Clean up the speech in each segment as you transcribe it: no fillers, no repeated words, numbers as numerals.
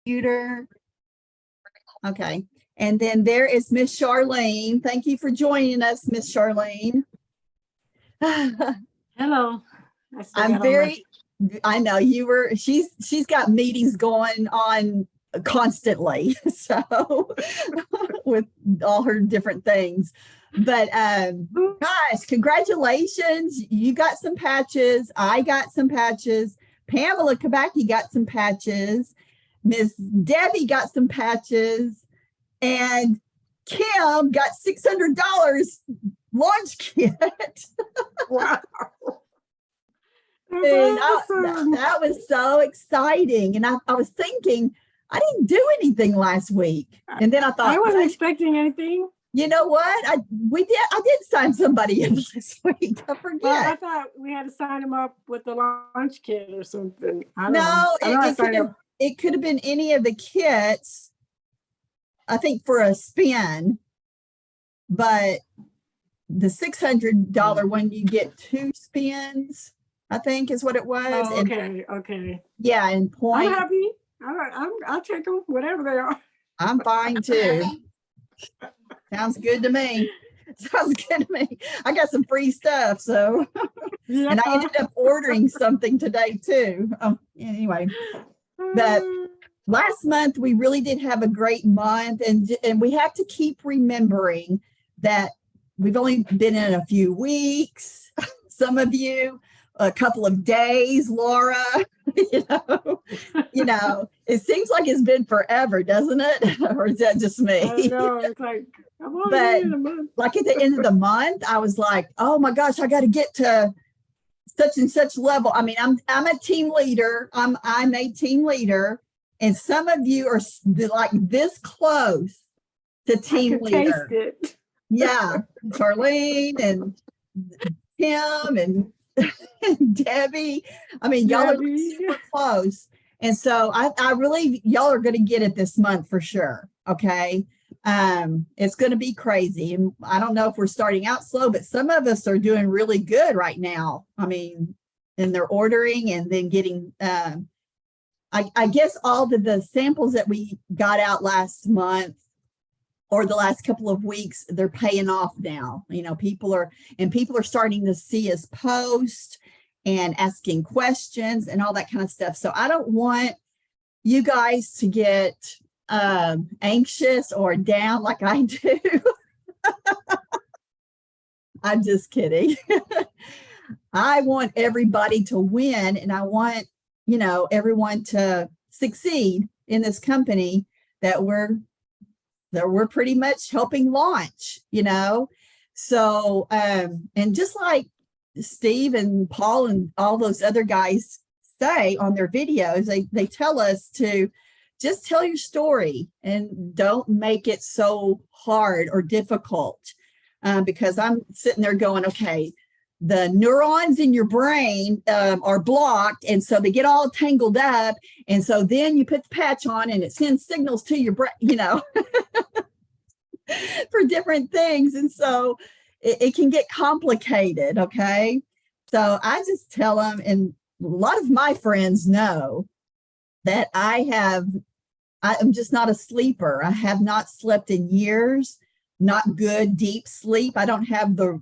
computer. Okay. And then there is Miss Charlene. Thank you for joining us, Miss Charlene. Hello. I know you were, she's got meetings going on constantly. So with all her different things. But gosh, congratulations. You got some patches. I got some patches. Pamela Kabaki got some patches. Miss Debbie got some patches. And Kim got $600 launch kit. Wow. And that was so exciting. And I was thinking, I didn't do anything last week. And then I thought, I wasn't expecting anything. You know what? I did sign somebody in this week. I forget. Well, I thought we had to sign them up with the launch kit or something. No, it could have been any of the kits, I think, for a spin. But the $600 one, you get 2 spins, I think is what it was. Oh, okay, okay. Yeah, and point. I'm happy. I'll take them, whatever they are. I'm fine too. Sounds good to me. Sounds good to me. I got some free stuff, so. Yeah. And I ended up ordering something today too. Anyway, but last month we really did have a great month, and we have to keep remembering that we've only been in a few weeks. Some of you, a couple of days, Laura. You know, it seems like it's been forever, doesn't it? Or is that just me? I know, it's like, but like at the end of the month, I was like, oh my gosh, I got to get to such and such level. I mean, I'm a team leader. I'm a team leader, and some of you are like this close to team leader. Taste it. Yeah, Charlene and Kim and Debbie. I mean, y'all are super close. And so I really, y'all are going to get it this month for sure. Okay. It's going to be crazy. And I don't know if we're starting out slow, but some of us are doing really good right now. I mean, and they're ordering and then getting, I guess all the samples that we got out last month or the last couple of weeks, they're paying off now. You know, people are starting to see us post and asking questions and all that kind of stuff. So I don't want you guys to get anxious or down like I do. I'm just kidding. I want everybody to win, and I want, you know, everyone to succeed in this company that we're pretty much helping launch, you know. So and just like Steve and Paul and all those other guys say on their videos, they tell us to just tell your story and don't make it so hard or difficult, because I'm sitting there going, okay, the neurons in your brain are blocked, and so they get all tangled up, and so then you put the patch on and it sends signals to your brain, you know, for different things, and so it can get complicated. Okay, so I just tell them, and a lot of my friends know that I'm just not a sleeper. I have not slept in years, not good deep sleep. I don't have the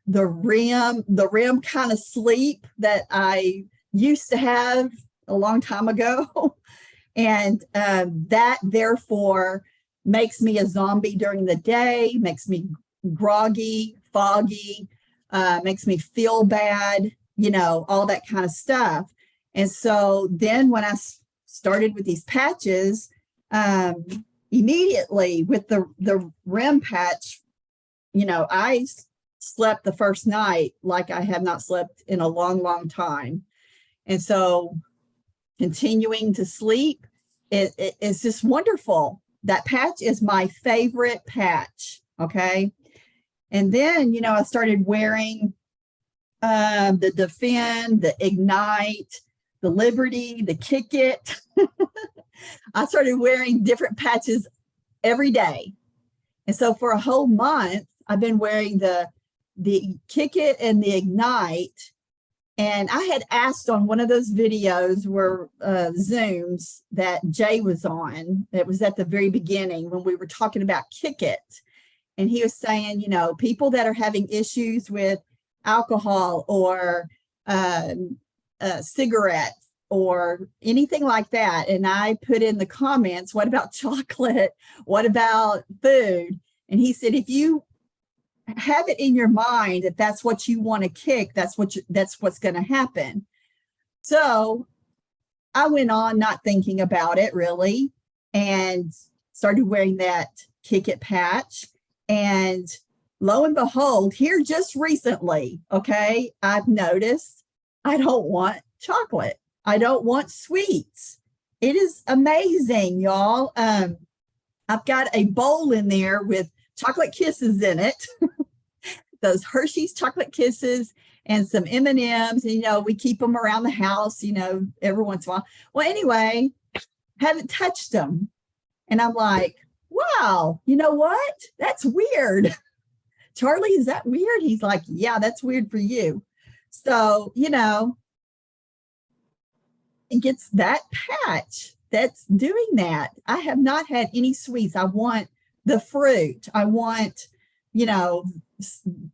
REM kind of sleep that I used to have a long time ago. And that therefore makes me a zombie during the day, makes me groggy, foggy, makes me feel bad, you know, all that kind of stuff. And so then when I started with these patches, immediately with the REM patch, you know, I slept the first night like I have not slept in a long, long time. And so continuing to sleep, it's just wonderful. That patch is my favorite patch. Okay. And then, you know, I started wearing the Defend, the Ignite, the Liberty, the Kick It. I started wearing different patches every day. And so for a whole month, I've been wearing the Kick It and the Ignite And I had asked on one of those videos where Zooms that Jay was on, it was at the very beginning when we were talking about Kick It. And he was saying, you know, people that are having issues with alcohol or cigarettes or anything like that. And I put in the comments, what about chocolate? What about food? And he said, if you have it in your mind that that's what you want to kick, that's what's going to happen. So I went on not thinking about it really and started wearing that Kick It patch. And lo and behold, here just recently, okay, I've noticed I don't want chocolate. I don't want sweets. It is amazing, y'all. I've got a bowl in there with chocolate kisses in it. Those Hershey's chocolate kisses and some M&Ms, and, you know, we keep them around the house, you know, every once in a while. Well, anyway, haven't touched them. And I'm like, wow, you know what? That's weird. Charlie, is that weird? He's like, yeah, that's weird for you. So, you know, it gets that patch that's doing that. I have not had any sweets. I want the fruit. I want, you know,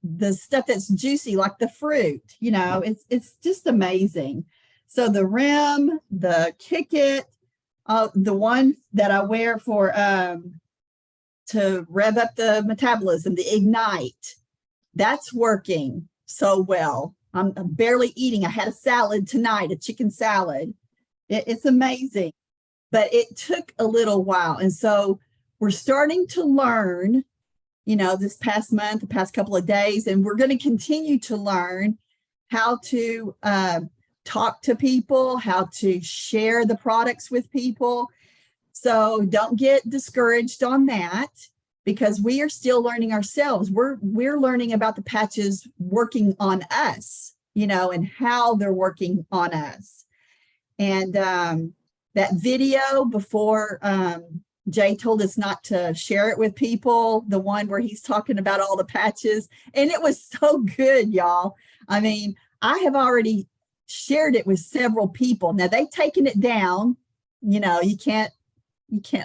the stuff that's juicy like the fruit, you know, it's just amazing. So the rim, the Kick It, the one that I wear for to rev up the metabolism, the Ignite, that's working so well. I'm barely eating. I had a salad tonight, a chicken salad. It's amazing, but it took a little while. And so we're starting to learn, you know, this past month, the past couple of days, and we're going to continue to learn how to talk to people, how to share the products with people. So don't get discouraged on that, because we are still learning ourselves. We're learning about the patches working on us, you know, and how they're working on us. And that video before Jay told us not to share it with people, the one where he's talking about all the patches, and it was so good, y'all. I mean, I have already shared it with several people. Now they've taken it down. You know, you can't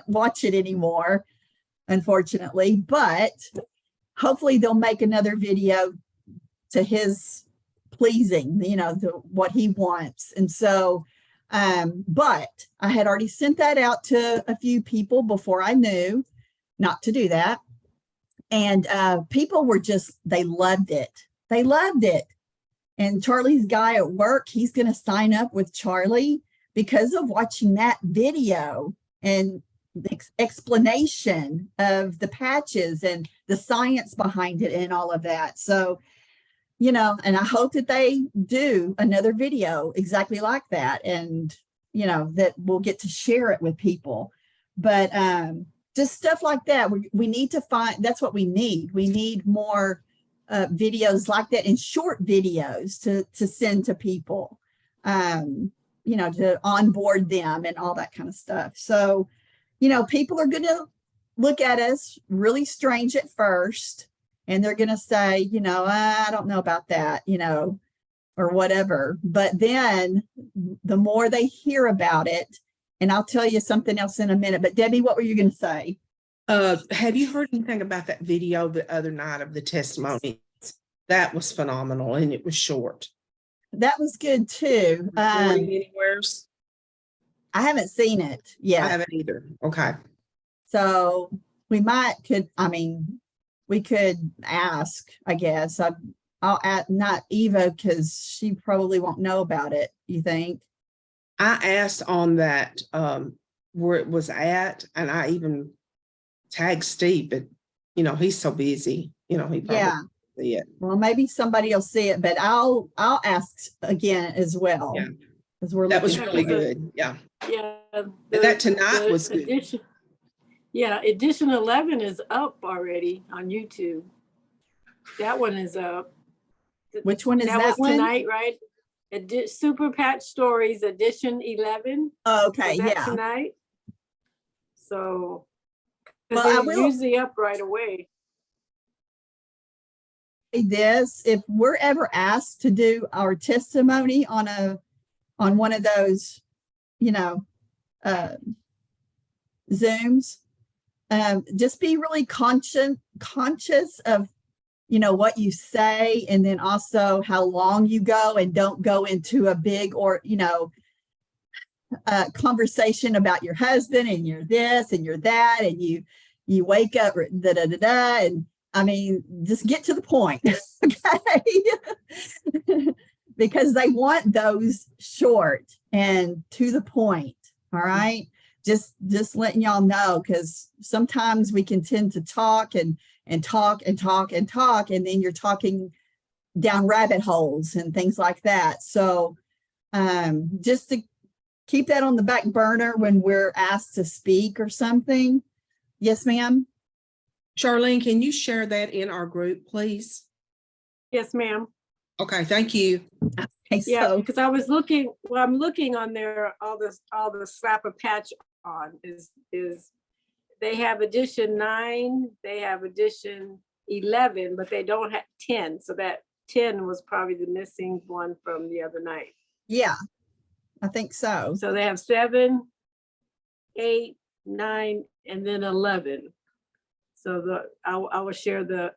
watch it anymore, unfortunately, but hopefully they'll make another video to his pleasing, you know, what he wants. And so, but I had already sent that out to a few people before I knew not to do that. And people were just, they loved it. They loved it. And Charlie's guy at work, he's going to sign up with Charlie because of watching that video and the explanation of the patches and the science behind it and all of that. So, you know, and I hope that they do another video exactly like that, and, you know, that we'll get to share it with people. But just stuff like that, we need to find, that's what we need. We need more videos like that, and short videos to send to people, you know, to onboard them and all that kind of stuff. So, you know, people are going to look at us really strange at first, and they're going to say, you know, I don't know about that, you know, or whatever. But then the more they hear about it, and I'll tell you something else in a minute. But Debbie, what were you going to say? Have you heard anything about that video the other night of the testimonies? That was phenomenal, and it was short. That was good too. Anywheres? I haven't seen it yet. I haven't either. Okay. So we we could ask, I guess. I'll ask, not Eva, because she probably won't know about it, you think? I asked on that where it was at, and I even tagged Steve, but, you know, he's so busy, you know, he probably won't see it. Well, maybe somebody will see it, but I'll ask again as well. Yeah. Because That was really good. Yeah. Yeah. That tonight was good. Edition 11 is up already on YouTube. That one is up. Which one is that was one? Tonight, right? Super Patch Stories Edition 11. Oh, okay, yeah. Tonight. So, Well, they're usually up right away. this, if we're ever asked to do our testimony on one of those, you know, Zooms, just be really conscious of, you know, what you say, and then also how long you go, and don't go into a big, or, you know, conversation about your husband and you're this and you're that, and you wake up and I mean, just get to the point. Okay. Because they want those short and to the point. All right. Just letting y'all know, because sometimes we can tend to talk and talk, and then you're talking down rabbit holes and things like that. So just to keep that on the back burner when we're asked to speak or something. Yes, ma'am. Charlene, can you share that in our group, please? Yes, ma'am. Okay, thank you. Okay, Yeah, so because I was looking, well, I'm looking on there, all the slap a patch on is they have edition 9, they have edition 11, but they don't have 10. So that 10 was probably the missing one from the other night. yeah, I think so. So they have 7, 8, 9, and then 11. So I will share the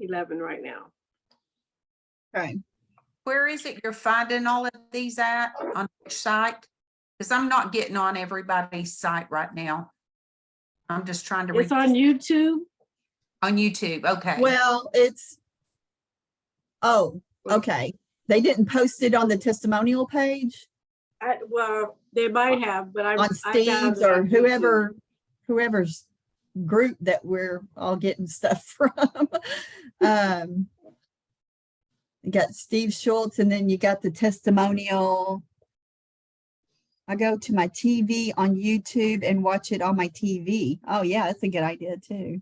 11 right now. Okay. Where is it you're finding all of these at, on which site? Because I'm not getting on everybody's site right now. I'm just trying to. It's on YouTube. On YouTube, okay. Well, okay. They didn't post it on the testimonial page Well, they might have, but on I found Steve's it or on YouTube. whoever's group that we're all getting stuff from. You got Steve Schultz, and then you got the testimonial. I go to my TV on YouTube and watch it on my TV. Oh yeah, that's a good idea too.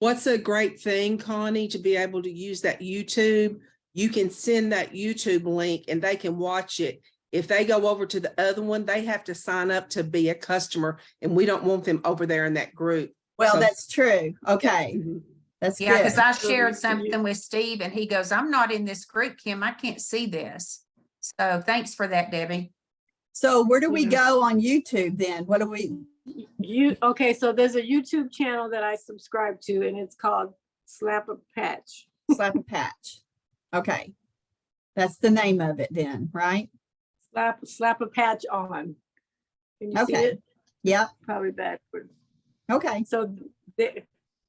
What's a great thing, Connie, to be able to use that YouTube? You can send that YouTube link and they can watch it. If they go over to the other one, they have to sign up to be a customer, and we don't want them over there in that group. Well, So- that's true. Okay, Mhm. that's Yeah, good. because I So shared you- something with Steve and he goes, I'm not in this group, Kim. I can't see this. So thanks for that, Debbie. So where do we Mhm. go on YouTube then? What do we? Okay, so there's a YouTube channel that I subscribe to, and it's called Slap a Patch. Slap a patch. Okay, that's the name of it then, right? Slap a patch on. Can you see Okay. it? Yep. Probably backwards. Okay. So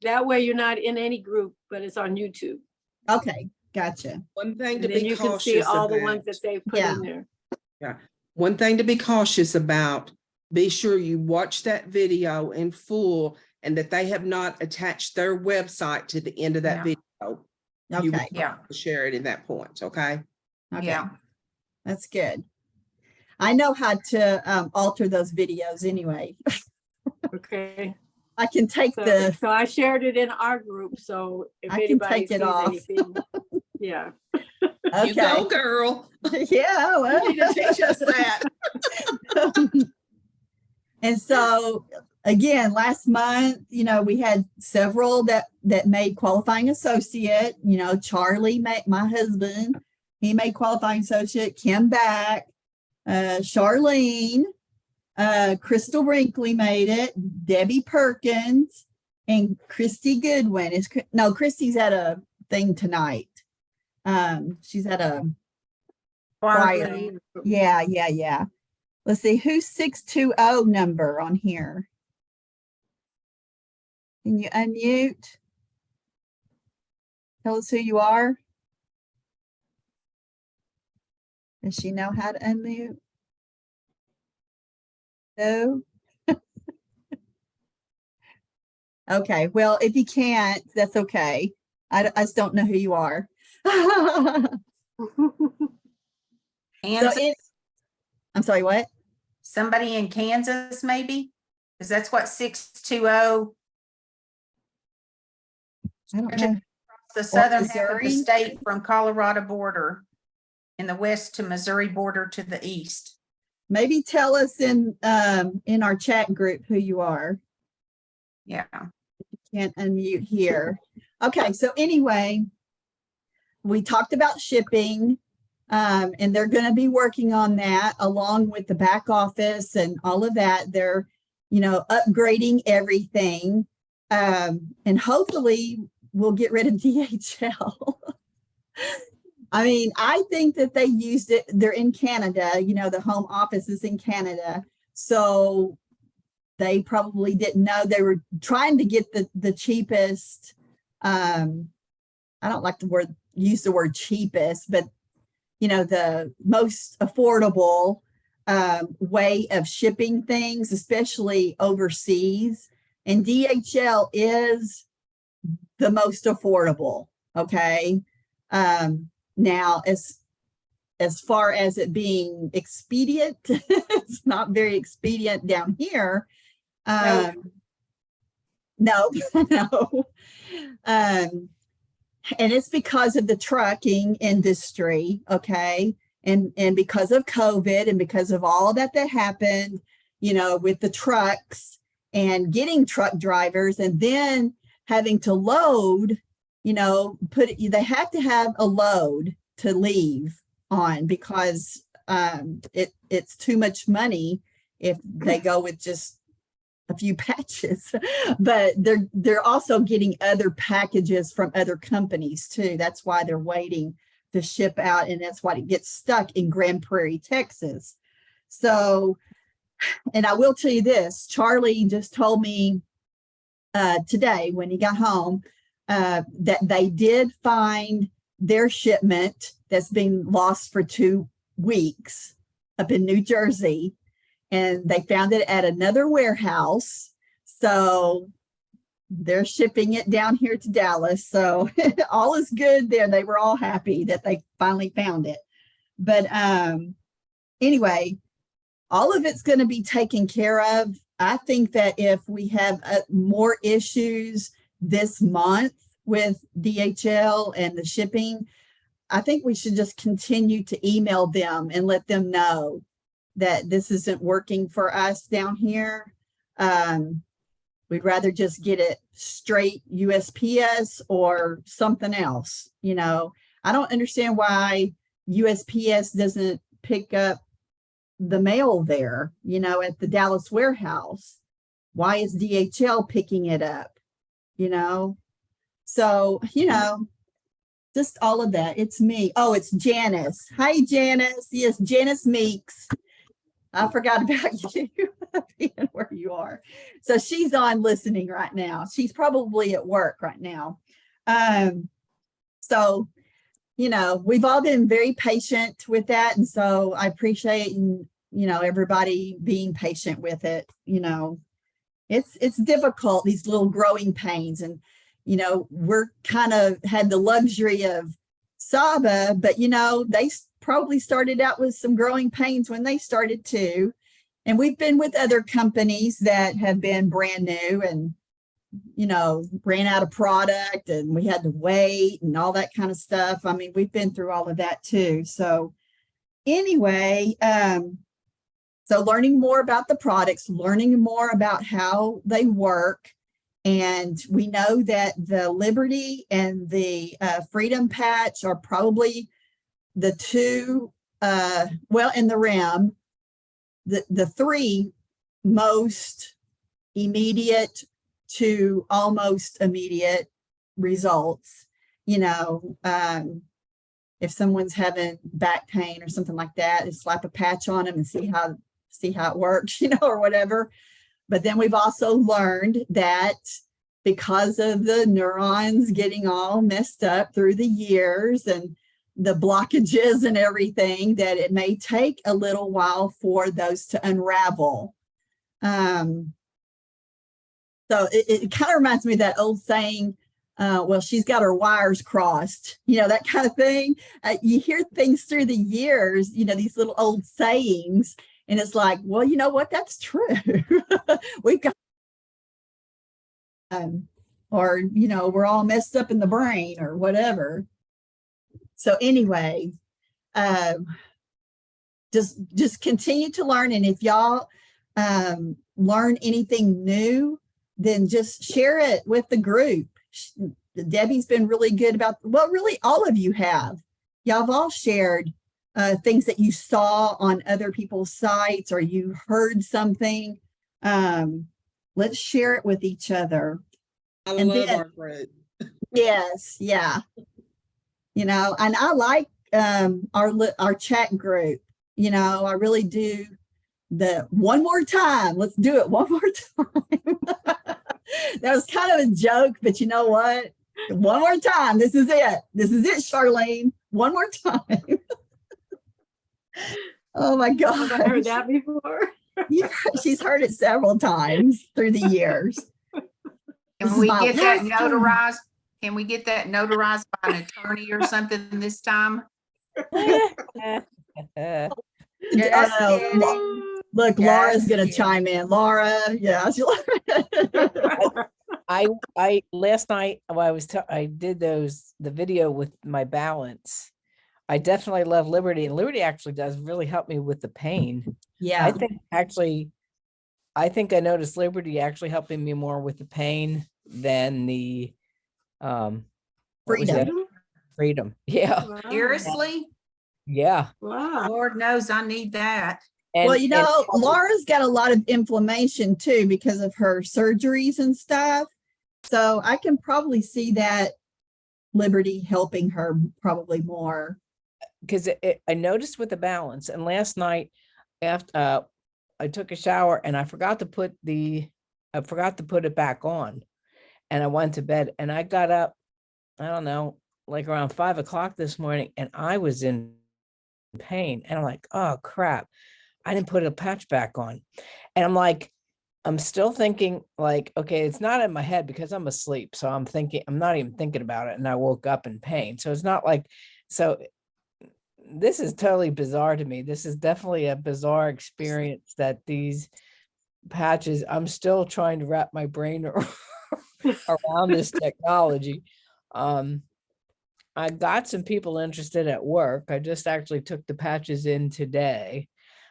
that way you're not in any group, but it's on YouTube. Okay. Gotcha. One thing And to then be you can see cautious all the ones about. that they put Yeah. in there. One thing to be cautious about, be sure you watch that video in full and that they have not attached their website to the end of that Yeah. video. You Okay. Yeah, will share it in that point, okay? Okay. yeah. That's good. I know how to alter those videos anyway. Okay. I can take So, the, so I shared it in our group. So if I can anybody take it sees off. anything, yeah. You go, okay. girl. Yeah. Well. You need to teach us that. And so again, last month, you know, we had several that made qualifying associate. You know, Charlie, my husband, he made qualifying associate. Kim Back, Charlene, Crystal Brinkley made it. Debbie Perkins and Christy Goodwin Christy's at a thing tonight. She's at a choir. Yeah. Let's see, who's 620 number on here? Can you unmute? Tell us who you are. Does she know how to unmute? No? Okay, well, if you can't, that's okay. I just don't know who you are. Kansas, I'm sorry, what? somebody in Kansas, maybe? Because that's what 620, I don't know. the southern half of the Missouri? state from Colorado border, in the west to Missouri border to the east. Maybe tell us in our chat group who you are. Yeah. Can't unmute here. Okay, so anyway, we talked about shipping, and they're going to be working on that along with the back office and all of that. They're, upgrading everything, and hopefully we'll get rid of DHL. I mean, I think that they used it. They're in Canada, the home office is in Canada. So they probably didn't know they were trying to get the cheapest. I don't like use the word cheapest, but the most affordable way of shipping things, especially overseas. And DHL is the most affordable. Okay. Now, as far as it being expedient, it's not very expedient down here. No. And it's because of the trucking industry, okay? And because of COVID and because of all that happened, with the trucks and getting truck drivers and then having to load, they have to have a load to leave on because it's too much money if they go with just a few patches. But they're also getting other packages from other companies too. That's why they're waiting to ship out, and that's why it gets stuck in Grand Prairie, Texas. So, and I will tell you this, Charlie just told me today when he got home that they did find their shipment that's been lost for 2 weeks up in New Jersey, and they found it at another warehouse. So they're shipping it down here to Dallas. So all is good there. They were all happy that they finally found it. But anyway, all of it's going to be taken care of. I think that if we have more issues this month with DHL and the shipping, I think we should just continue to email them and let them know that this isn't working for us down here. We'd rather just get it straight USPS or something else. I don't understand why USPS doesn't pick up the mail there, at the Dallas warehouse. Why is DHL picking it up? So, just all of that. It's me. Oh, it's Janice. Hi, Janice. Yes, Janice Meeks. I forgot about you being where you are. So she's on listening right now. She's probably at work right now. So, we've all been very patient with that. And so I appreciate, everybody being patient with it. It's difficult, these little growing pains. And, we're kind of had the luxury of Saba, but, they probably started out with some growing pains when they started too. And we've been with other companies that have been brand new and, ran out of product and we had to wait and all that kind of stuff. I mean, we've been through all of that too. So anyway, so learning more about the products, learning more about how they work. And we know that the Liberty and the Freedom Patch are probably the two, and the REM, the 3 most immediate to almost immediate results. If someone's having back pain or something like that, just slap a patch on them and see how it works, or whatever. But then we've also learned that because of the neurons getting all messed up through the years and the blockages and everything, that it may take a little while for those to unravel. So it kind of reminds me of that old saying, well, she's got her wires crossed, that kind of thing. You hear things through the years, these little old sayings, and it's like, well, you know what? That's true. We've got, or, we're all messed up in the brain or whatever. So anyway, just continue to learn. And if y'all learn anything new, then just share it with the group. Debbie's been really good about, well, really all of you have. Y'all have all shared things that you saw on other people's sites or you heard something. Let's share it with each other. I And love then- our group. Yes, yeah. You know, and I like our chat group. You know, I really do. The one more time, let's do it one more time. That was kind of a joke, but you know what? One more time. This is it. This is it, Charlene. One more time. Oh my Have I heard gosh. that before? Yeah, she's heard it several times through the years. This Can is we my get that last time. notarized? Can we get that notarized by an attorney or something this time? Uh, Just oh, kidding. Look, Laura's Just gonna kidding. chime in. Laura, yeah. I last night while I did the video with my balance. I definitely love Liberty, and Liberty actually does really help me with the pain. Yeah. I think I noticed Liberty actually helping me more with the pain than the what was the Freedom. other- Freedom. Yeah. Wow. Seriously? Yeah. Wow. Lord knows I need that. Well, And- you and- know, Laura's got a lot of inflammation too because of her surgeries and stuff. So I can probably see that Liberty helping her probably more. because I noticed with the balance, and last night after I took a shower and I forgot to put it back on, and I went to bed and I got up, I don't know, like around 5 o'clock this morning, and I was in pain, and I'm like, oh crap, I didn't put a patch back on, and I'm still thinking like, okay, it's not in my head because I'm asleep, so I'm not even thinking about it, and I woke up in pain, so it's not like so. This is totally bizarre to me. This is definitely a bizarre experience that these patches, I'm still trying to wrap my brain around this technology. I got some people interested at work. I just actually took the patches in today,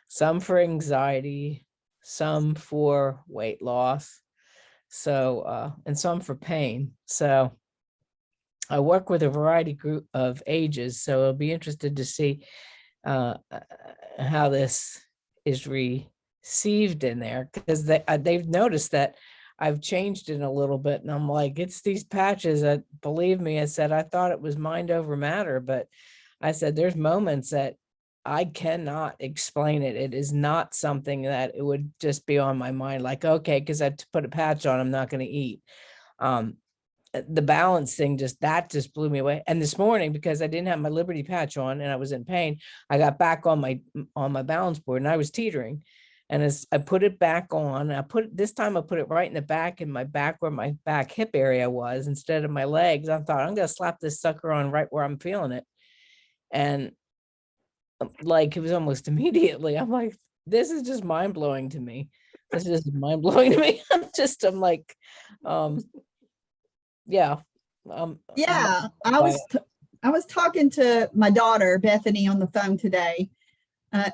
some for anxiety, some for weight loss. So, and some for pain. So I work with a variety group of ages, so I'll be interested to see how this is received in there, because they've noticed that I've changed it a little bit, and I'm like, it's these patches that, believe me, I said, I thought it was mind over matter, but I said, there's moments that I cannot explain it. It is not something that it would just be on my mind, like, okay, because I put a patch on, I'm not going to eat. The balance thing just blew me away. And this morning, because I didn't have my Liberty patch on and I was in pain, I got back on my balance board and I was teetering. And as I put it back on, this time I put it right in the back, in my back, where my back hip area was, instead of my legs. I thought, I'm gonna slap this sucker on right where I'm feeling it. And like, it was almost immediately, I'm like, this is just mind blowing to me. This is just mind blowing to me. I'm like, yeah. Yeah, I was talking to my daughter Bethany on the phone today.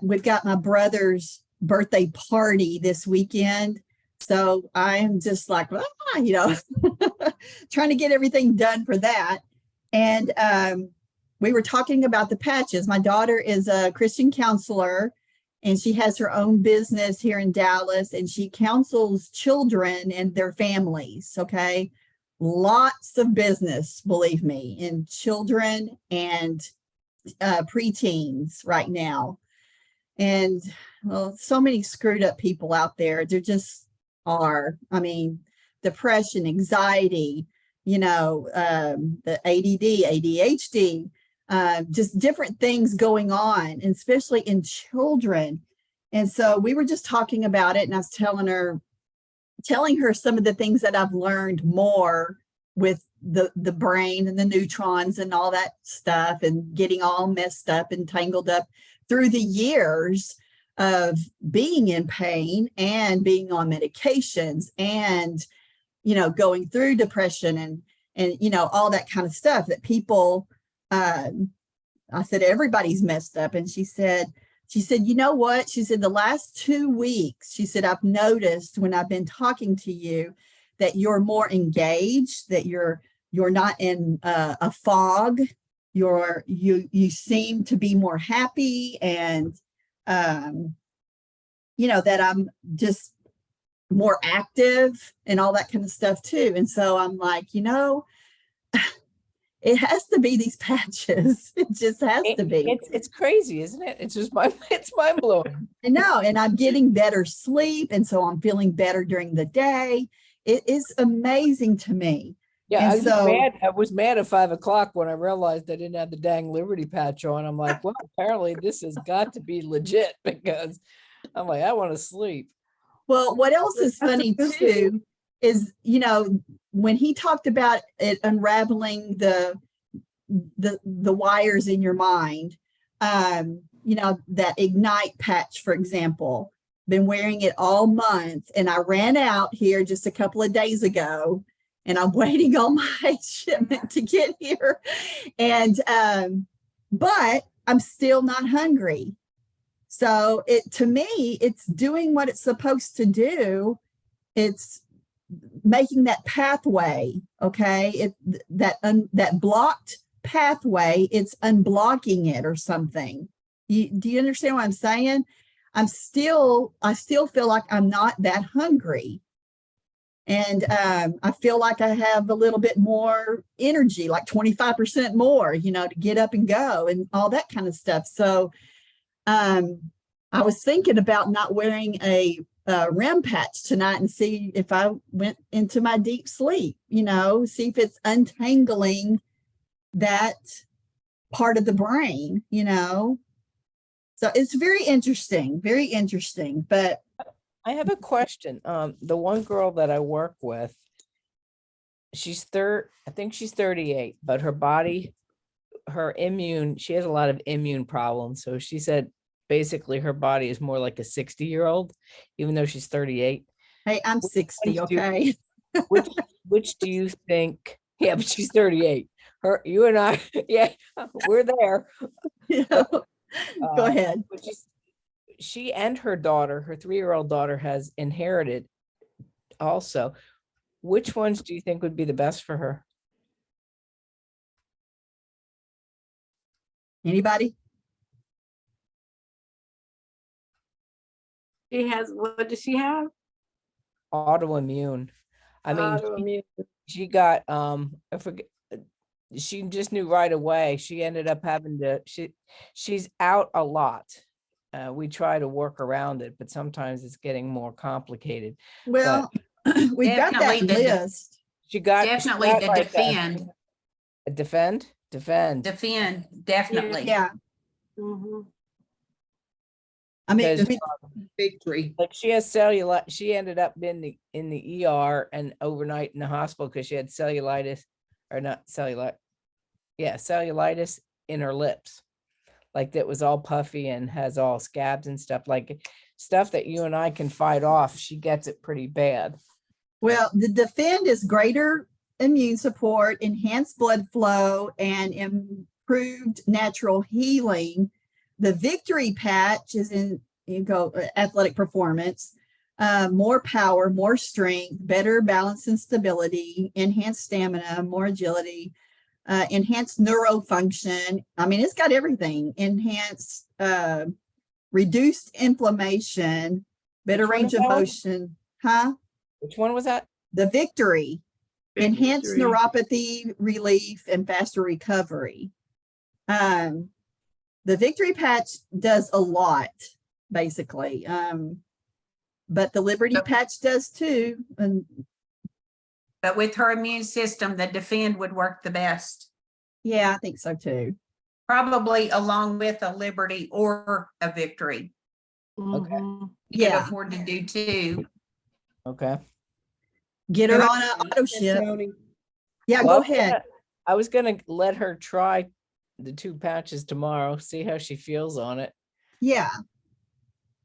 We've got my brother's birthday party this weekend, so I'm just like, trying to get everything done for that. And we were talking about the patches. My daughter is a Christian counselor, and she has her own business here in Dallas, and she counsels children and their families. Okay. Lots of business, believe me, in children and preteens right now. And well, so many screwed up people out there. There just are. I mean, depression, anxiety, the ADD, ADHD, just different things going on, and especially in children. And so we were just talking about it, and I was telling her some of the things that I've learned more with the brain and the neutrons and all that stuff, and getting all messed up and tangled up through the years of being in pain and being on medications and, going through depression and all that kind of stuff that people, I said, everybody's messed up. And she said, you know what? She said, the last 2 weeks, she said, I've noticed when I've been talking to you that you're more engaged, that you're you're not in a fog. You seem to be more happy, and that I'm just more active and all that kind of stuff too. And so I'm like, it has to be these patches. It just has to be. It's crazy, isn't it? It's just it's mind blowing. I know, and I'm getting better sleep, and so I'm feeling better during the day. It is amazing to me. Yeah, And so- I was mad at 5 o'clock when I realized I didn't have the dang Liberty patch on. I'm like, well, apparently this has got to be legit, because I'm like, I want to sleep. Well, what else is That's funny too is, when he talked about it unraveling the wires in your mind, that Ignite patch, for example, been wearing it all month, and I ran out here just a couple of days ago, and I'm waiting on my shipment to get here. And but I'm still not hungry. So to me, it's doing what it's supposed to do. It's making that pathway, okay? That blocked pathway, it's unblocking it or something. Do you understand what I'm saying? I still feel like I'm not that hungry. And I feel like I have a little bit more energy, like 25% more, to get up and go and all that kind of stuff. So I was thinking about not wearing a REM patch tonight and see if I went into my deep sleep, see if it's untangling that part of the brain, So it's very interesting, but I have a question. The one girl that I work with, I think she's 38, but her body, she has a lot of immune problems. So she said basically her body is more like a 60-year-old, even though she's 38. hey, I'm 60, okay? Which do you think? Yeah, but she's 38. You and I, yeah, we're there. Go ahead. Which is, she and her daughter, her 3-year-old daughter, has inherited also. Which ones do you think would be the best for her? Anybody? What does she have? Autoimmune. I mean, Autoimmune. she got, I forget, she just knew right away. She ended up having to, she's out a lot. We try to work around it, but sometimes it's getting more complicated. Well, we've got that Definitely the list. She got Definitely the like defend, a defend. definitely. Yeah. Mhm. I mean, Because- Victory. Like she has cellulite. She ended up in the ER and overnight in the hospital because she had cellulitis, or not cellulite. Yeah, cellulitis in her lips. Like that was all puffy and has all scabs and stuff, like stuff that you and I can fight off. She gets it pretty bad. well, the defend is greater immune support, enhanced blood flow, and improved natural healing. The victory patch is in athletic performance, more power, more strength, better balance and stability, enhanced stamina, more agility, enhanced neurofunction. I mean, it's got everything. Enhanced, reduced inflammation, better Which one range is of that one? motion. Huh? Which one was that? The victory, enhanced Victory. neuropathy relief and faster recovery. The victory patch does a lot, basically. But the Liberty patch does too. And But with her immune system, the defend would work the best, yeah, I think so too. probably along with a Liberty or a Victory. Mhm. You could Yeah. afford to do two. Okay. Get her Can I on an auto ship. Tony? Yeah, Well, go ahead. I was gonna let her try the 2 patches tomorrow, see how she feels on it. Yeah.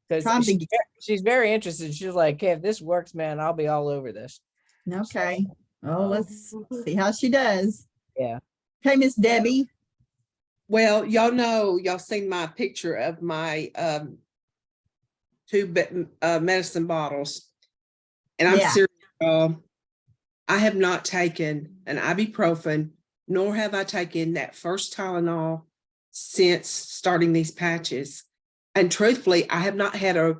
Because Trying to she's very interested. She's like, hey, if this works, man, I'll be all over this. Okay. Oh, let's see how she does. Yeah. Okay, Miss Debbie. Well, y'all seen my picture of my 2 medicine bottles. And I'm Yeah. serious. I have not taken an ibuprofen, nor have I taken that first Tylenol since starting these patches. And truthfully, I have not had a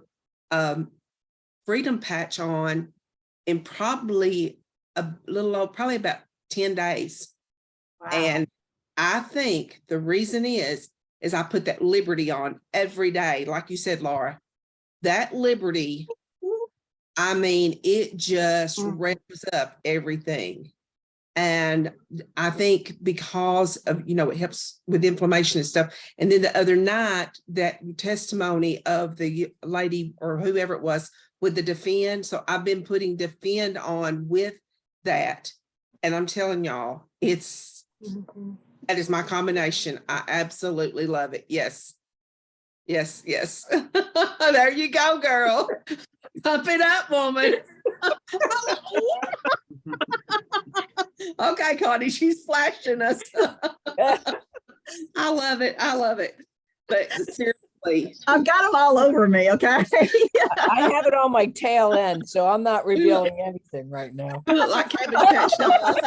freedom patch on in probably probably about 10 days. Wow. And I think the reason is I put that Liberty on every day. Like you said, Laura, that Liberty, I mean, it just revs up everything. And I think because of, it helps with inflammation and stuff. And then the other night, that testimony of the lady or whoever it was with the Defend. So I've been putting Defend on with that. And I'm telling y'all, that is my combination. I absolutely love it. Yes. Yes, yes. There you go, girl. Pump it up, woman. Okay, Connie, she's flashing us. I love it. I love it. But seriously, I've got them all over me, okay? I have it on my tail end, so I'm not revealing anything right now. you look like Cabbage Patch dolls.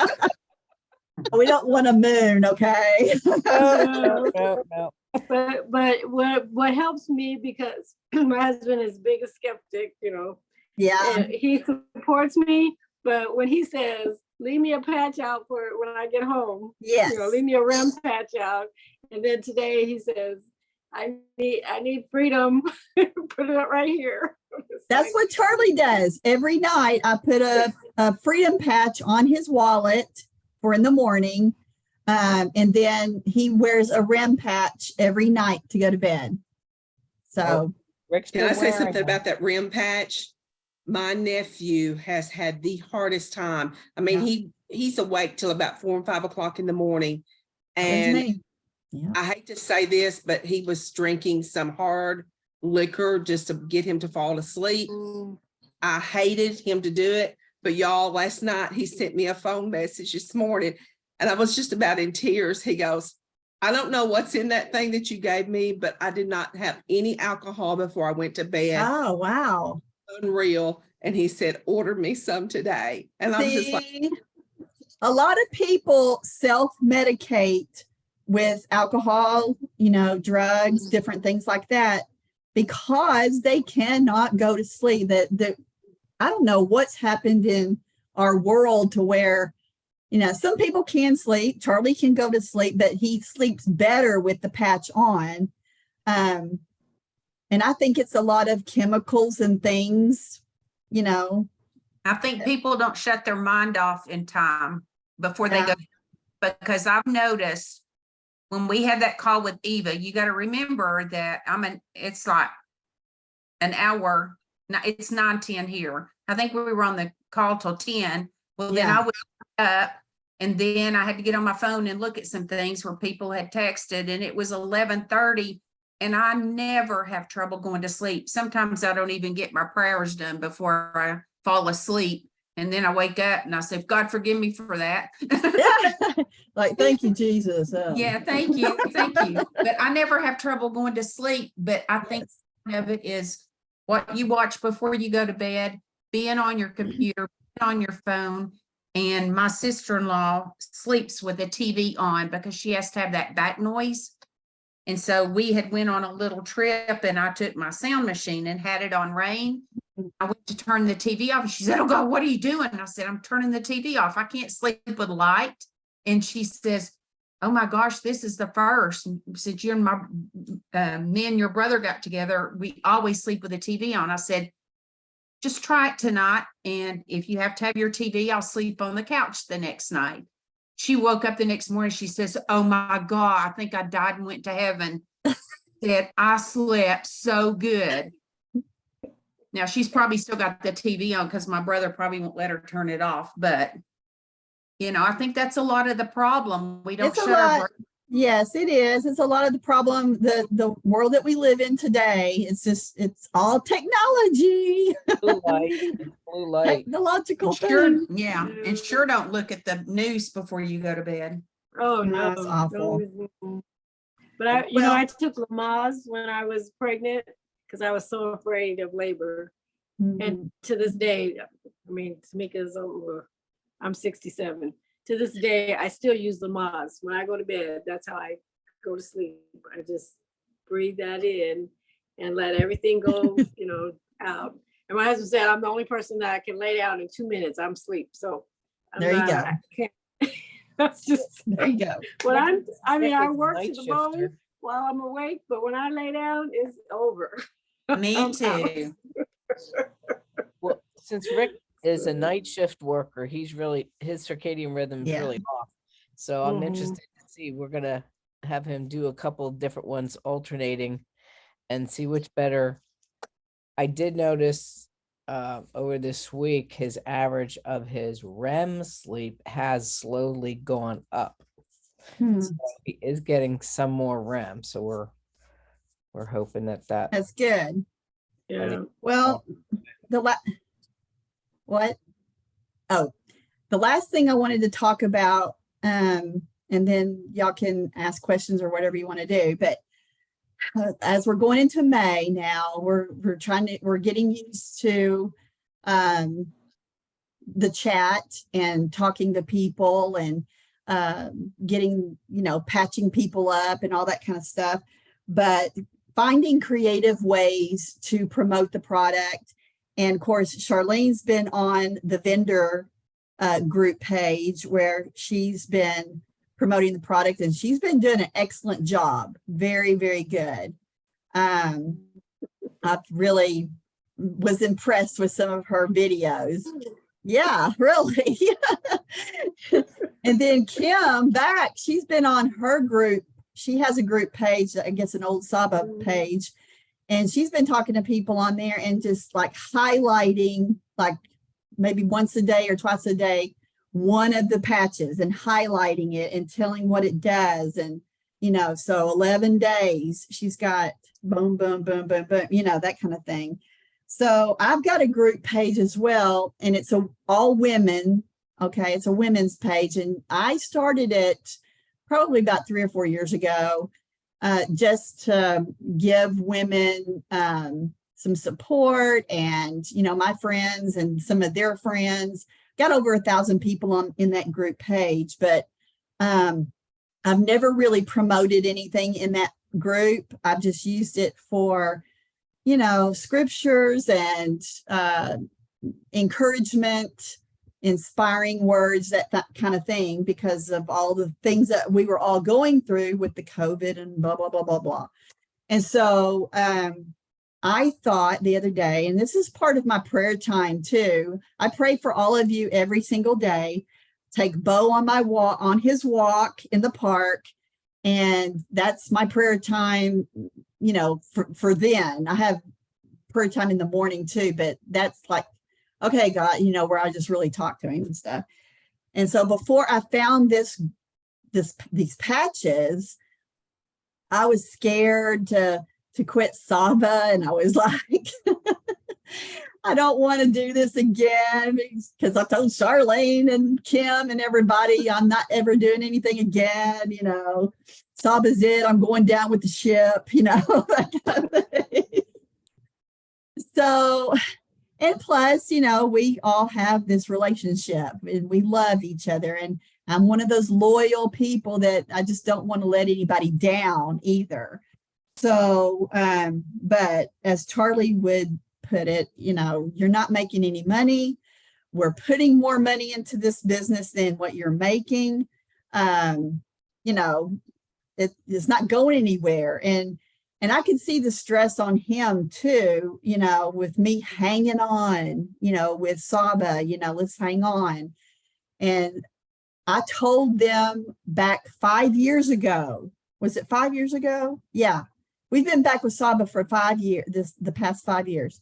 We don't want a moon, okay? No. But what helps me, because my husband is big a skeptic, Yeah, and he supports me, but when he says, leave me a patch out for when I get home, yes. leave me a REM patch out. And then today he says, I need freedom. Put it up right here. It's That's like, what Charlie does. Every night I put a freedom patch on his wallet for in the morning. And then he wears a REM patch every night to go to bed. So Rick's Can I been say wearing something them. about that REM patch? My nephew has had the hardest time. I mean, he's awake till about 4 and 5 o'clock in the morning. that was And me. Yeah. I hate to say this, but he was drinking some hard liquor just to get him to fall asleep. I hated him to do it, but y'all, last night he sent me a phone message this morning and I was just about in tears. He goes, I don't know what's in that thing that you gave me, but I did not have any alcohol before I went to bed. Oh, wow. Unreal. And he said, order me some today. And I was just like, See, a lot of people self-medicate with alcohol, drugs, different things like that, because they cannot go to sleep. I don't know what's happened in our world to where, some people can sleep. Charlie can go to sleep, but he sleeps better with the patch on. And I think it's a lot of chemicals and things, I think people don't shut their mind off in time before they Yeah. go, because I've noticed when we had that call with Eva, you got to remember that it's like an hour. It's 9:10 here. I think we were on the call till 10. Well, then Yeah. I was up and then I had to get on my phone and look at some things where people had texted, and it was 11:30. And I never have trouble going to sleep. Sometimes I don't even get my prayers done before I fall asleep. And then I wake up and I say, God, forgive me for that. Like, thank you, Jesus. Yeah, thank you. Thank you. But I never have trouble going to sleep. But I think part of it is what you watch before you go to bed, being on your computer, being on your phone. And my sister-in-law sleeps with the TV on because she has to have that back noise. And so we had went on a little trip and I took my sound machine and had it on rain. I went to turn the TV off and she said, oh God, what are you doing? And I said, I'm turning the TV off. I can't sleep with light. And she says, oh my gosh, this is the first. Since you and me and your brother got together, we always sleep with the TV on. I said, just try it tonight. And if you have to have your TV, I'll sleep on the couch the next night. She woke up the next morning. She says, oh my God, I think I died and went to heaven. Said, I slept so good. Now she's probably still got the TV on because my brother probably won't let her turn it off. But, I think that's a lot of the problem. We don't It's a shut our lot. Yes, it is. It's a lot of the problem. The world that we live in today, it's all technology, Blue light. technological Sure, things. yeah, and sure don't look at the news before you go to bed. Oh, No, no. it's awful. No. But I took Lamaze when I was pregnant because I was so afraid of labor. Mhm. And to this day, Tamika's over. I'm 67. To this day, I still use Lamaze. When I go to bed, that's how I go to sleep. I just breathe that in and let everything go, out. And my husband said, I'm the only person that can lay down in 2 minutes. I'm asleep. So There you go. I can't. That's just There you go. when I Rick work is to a the night bone shifter. while I'm awake, but when I lay down, it's over. Me I'm out. too. Well, since Rick is a night shift worker, his circadian rhythm is Yeah. really off. So I'm Mhm. interested to see, we're gonna have him do a couple of different ones alternating and see which better. I did notice over this week, his average of his REM sleep has slowly gone up. Hmm, So he is getting some more REM, so we're hoping that that's good. Yeah. Well, what? Oh, the last thing I wanted to talk about, and then y'all can ask questions or whatever you want to do. But as we're going into May now, we're getting used to the chat and talking to people and getting, patching people up and all that kind of stuff. But finding creative ways to promote the product. And of course, Charlene's been on the vendor group page where she's been promoting the product, and she's been doing an excellent job. Very, very good. I really was impressed with some of her videos. Yeah, really. And then Kim Back, she's been on her group. She has a group page, I guess an old Saba page, and she's been talking to people on there and just like highlighting, like maybe once a day or twice a day, one of the patches and highlighting it and telling what it does. And, so 11 days, she's got boom, boom, boom, boom, boom, that kind of thing. So I've got a group page as well, and it's all women. Okay. It's a women's page. And I started it probably about 3 or 4 years ago, just to give women some support, and, my friends and some of their friends. Got over 1,000 people in that group page, but I've never really promoted anything in that group. I've just used it for, scriptures and encouragement, inspiring words, that kind of thing, because of all the things that we were all going through with the COVID and blah, blah, blah, blah, blah. And so I thought the other day, and this is part of my prayer time too, I pray for all of you every single day. Take Bo on his walk in the park, and that's my prayer time, for then. I have prayer time in the morning too, but that's like, okay, God, where I just really talk to him and stuff. And so before I found these patches, I was scared to quit Saba, and I was like, I don't want to do this again, because I told Charlene and Kim and everybody I'm not ever doing anything again. Saba's it. I'm going down with the ship. That kind of thing. So, and plus, we all have this relationship and we love each other. And I'm one of those loyal people that I just don't want to let anybody down either. So, but as Charlie would put it, you're not making any money. We're putting more money into this business than what you're making. It's not going anywhere. And I can see the stress on him too, with me hanging on, with Saba, let's hang on. And I told them back 5 years ago, was it 5 years ago? Yeah. We've been back with Saba for 5 years, the past 5 years.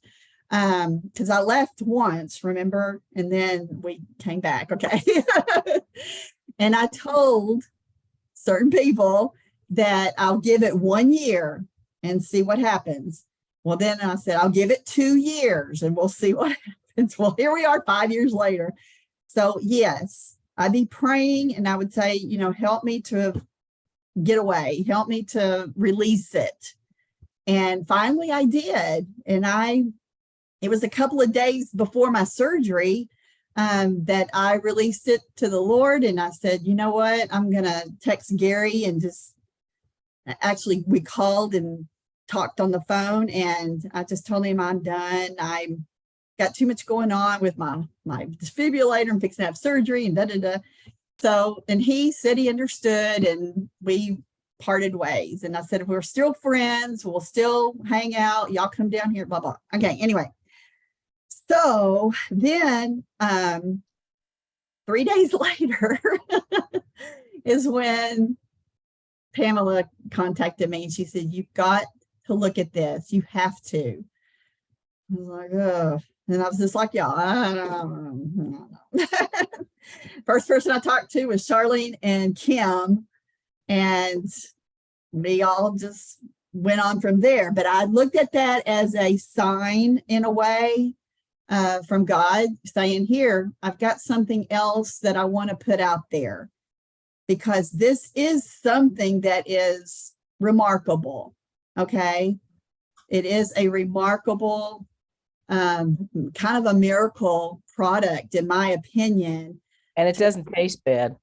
Because I left once, remember? And then we came back, okay? And I told certain people that I'll give it 1 year and see what happens. Well, then I said, I'll give it 2 years and we'll see what happens. Well, here we are 5 years later. So yes, I'd be praying, and I would say, help me to get away, help me to release it. And finally I did. And it was a couple of days before my surgery. that I released it to the Lord, and I said, you know what, I'm gonna text Gary and just actually we called and talked on the phone, and I just told him I'm done. I'm got too much going on with my defibrillator. I'm fixing to have surgery and da da da. So, and he said he understood, and we parted ways. And I said, we're still friends. We'll still hang out. Y'all come down here, blah, blah. Okay. Anyway. So then, 3 days later is when Pamela contacted me, and she said, you've got to look at this. You have to. I was like, oh, and I was just like, y'all, I don't know. First person I talked to was Charlene and Kim, and we all just went on from there. But I looked at that as a sign in a way from God saying, here, I've got something else that I want to put out there, because this is something that is remarkable. Okay. It is a remarkable, kind of a miracle product, in my opinion. And it doesn't taste bad.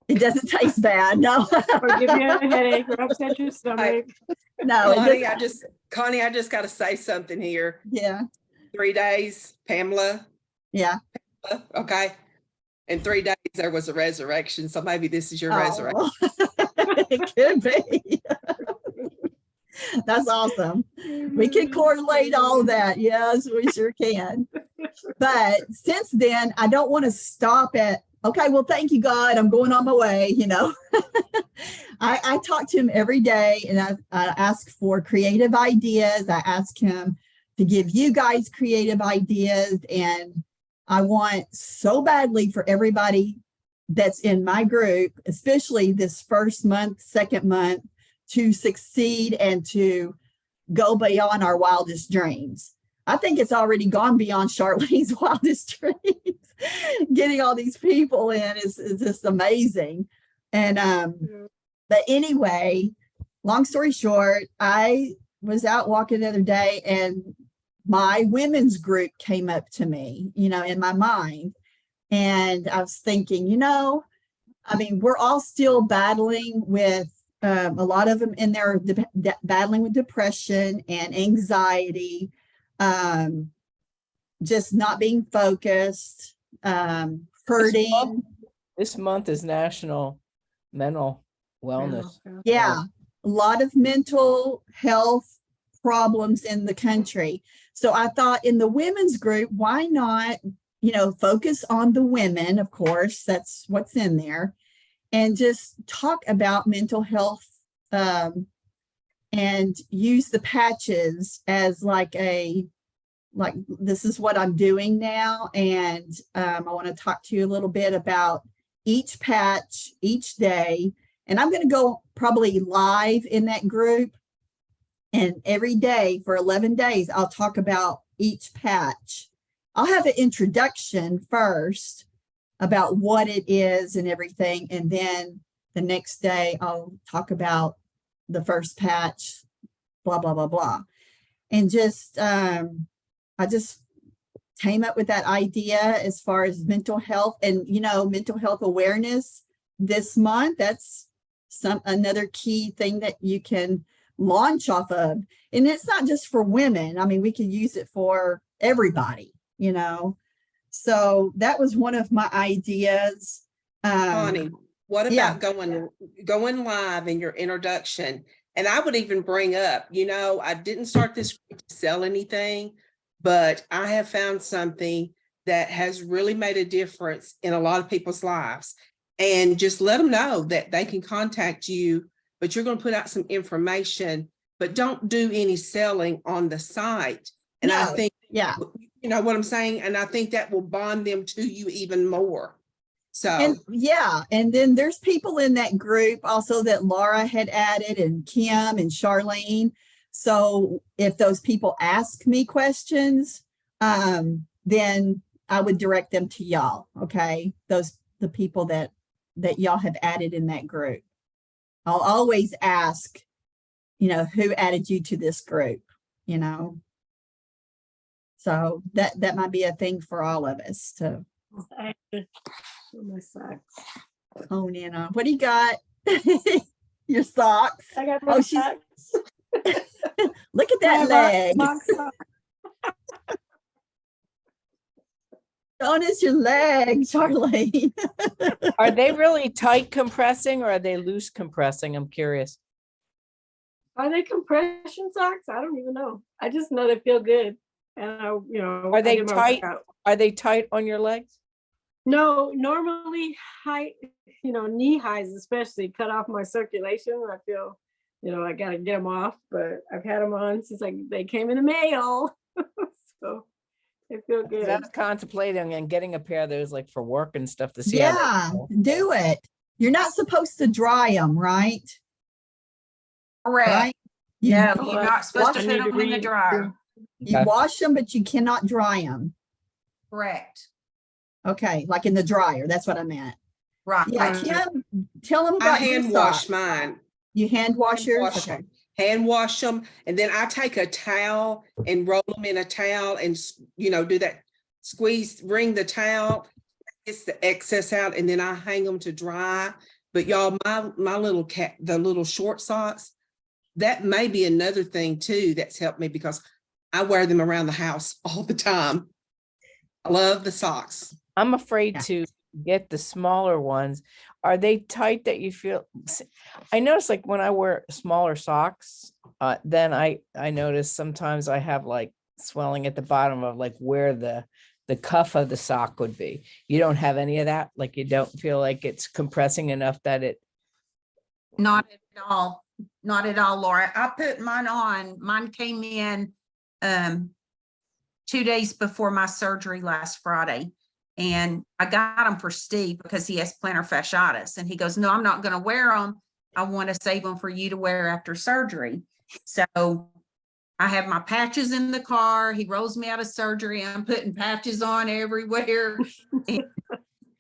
It doesn't taste bad. No. Or give you a headache or upset your stomach. No. Connie, I just got to say something here. Yeah. 3 days, Pamela. Yeah. Okay. In 3 days, there was a resurrection. So maybe this is your resurrection. It could be. That's awesome. We can correlate all of that. Yes, we sure can. But since then, I don't want to stop at, okay, well, thank you, God, I'm going on my way. I talk to him every day, and I ask for creative ideas. I ask him to give you guys creative ideas. And I want so badly for everybody that's in my group, especially this first month, second month, to succeed and to go beyond our wildest dreams. I think it's already gone beyond Charlene's wildest dreams. Getting all these people in is just amazing. And but anyway, long story short, I was out walking the other day, and my women's group came up to me, in my mind. And I was thinking, we're all still battling with a lot of them in there battling with depression and anxiety, just not being focused, hurting. This month is National Mental Wellness. Yeah, a lot of mental health problems in the country. So I thought, in the women's group, why not, focus on the women, of course, that's what's in there, and just talk about mental health, and use the patches as like this is what I'm doing now. And I want to talk to you a little bit about each patch each day. And I'm going to go probably live in that group. And every day for 11 days, I'll talk about each patch. I'll have an introduction first about what it is and everything. And then the next day I'll talk about the first patch, blah, blah, blah, blah. And just, I just came up with that idea as far as mental health and, mental health awareness this month. That's another key thing that you can launch off of. And it's not just for women. We can use it for everybody, So that was one of my ideas. Connie, what about going live in your introduction? And I would even bring up, I didn't start this to sell anything, but I have found something that has really made a difference in a lot of people's lives. And just let them know that they can contact you, but you're going to put out some information, but don't do any selling on the site. And I think, you know what I'm saying? And I think that will bond them to you even more. So, and then there's people in that group also that Laura had added, and Kim and Charlene. So if those people ask me questions, then I would direct them to y'all. Okay. The people that y'all have added in that group. I'll always ask, who added you to this group, So that might be a thing for all of us to Oh, my socks. hone in on. What do you got? Your socks. I got Oh, my she's- socks. Look at that My leg. box sock. Showing us your leg, Charlene. Are they really tight compressing or are they loose compressing? I'm curious. Are they compression socks? I don't even know. I just know they feel good. And Are I they did my tight? workout. Are they tight on your legs? No, normally high, knee highs especially cut off my circulation. I feel, I gotta get them off, but I've had them on since they came in the mail. So they feel 'Cause I good. was contemplating and getting a pair of those like for work and stuff to see how they Yeah, feel. do it. You're not supposed to dry them, right? Correct. Right? You, No, Oh, you're I- not supposed to I put need to them in the read. dryer. you Okay. wash them, but you cannot dry them. Correct. Okay, like in the dryer. That's what I meant. Right. Yeah, Right. Kim, tell them I about your hand wash socks. mine. You hand wash yours? wash Okay. Hand wash them, and then I take a towel and roll them in a towel and, do that squeeze, wring the towel, gets the excess out, and then I hang them to dry. But y'all, my little the little short socks, that may be another thing too that's helped me because I wear them around the house all the time. I love the socks. I'm afraid Yeah. to get the smaller ones. Are they tight that you feel? I notice like when I wear smaller socks, then I notice sometimes I have like swelling at the bottom of like where the cuff of the sock would be. You don't have any of that? Like you don't feel like it's compressing enough that it, Not at all. Not at all, Laura. I put mine on. Mine came in 2 days before my surgery last Friday. And I got them for Steve because he has plantar fasciitis. And he goes, no, I'm not going to wear them. I want to save them for you to wear after surgery. So I have my patches in the car. He rolls me out of surgery. I'm putting patches on everywhere. And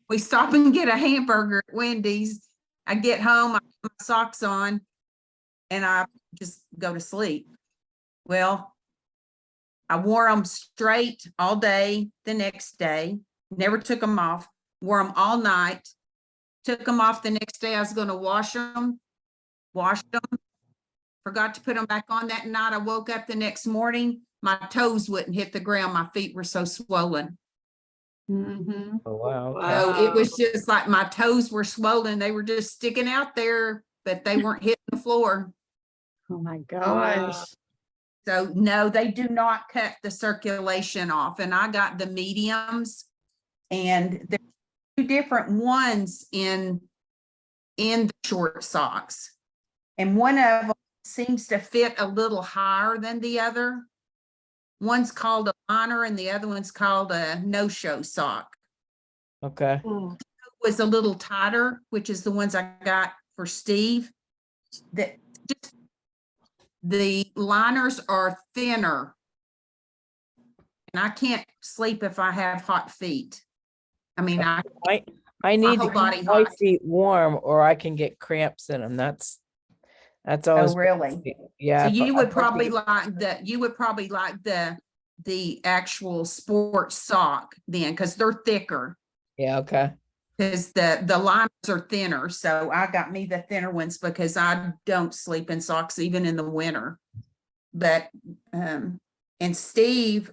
we stop and get a hamburger at Wendy's. I get home, I put my socks on, and I just go to sleep. Well, I wore them straight all day the next day, never took them off, wore them all night, took them off the next day. I was going to wash them, forgot to put them back on that night. I woke up the next morning, my toes wouldn't hit the ground. My feet were so swollen. Mhm. oh, wow. okay. So it was just like my toes were swollen. They were just sticking out there, but they weren't hitting the floor. Oh my Wow. gosh. So no, they do not cut the circulation off. And I got the mediums, and there's 2 different ones in the short socks. And one of them seems to fit a little higher than the other. One's called a liner and the other one's called a no-show sock. Okay. Mm. Was a little tighter, which is the ones I got for Steve. That just the liners are thinner. And I can't sleep if I have hot feet. I mean, I need to whole keep body my hot. feet warm or I can get cramps in them. That's oh, always. really? Yeah. So if you I- would probably like the actual sports sock then, because they're thicker. Yeah, okay. Because the liners are thinner. So I got me the thinner ones because I don't sleep in socks even in the winter. But and Steve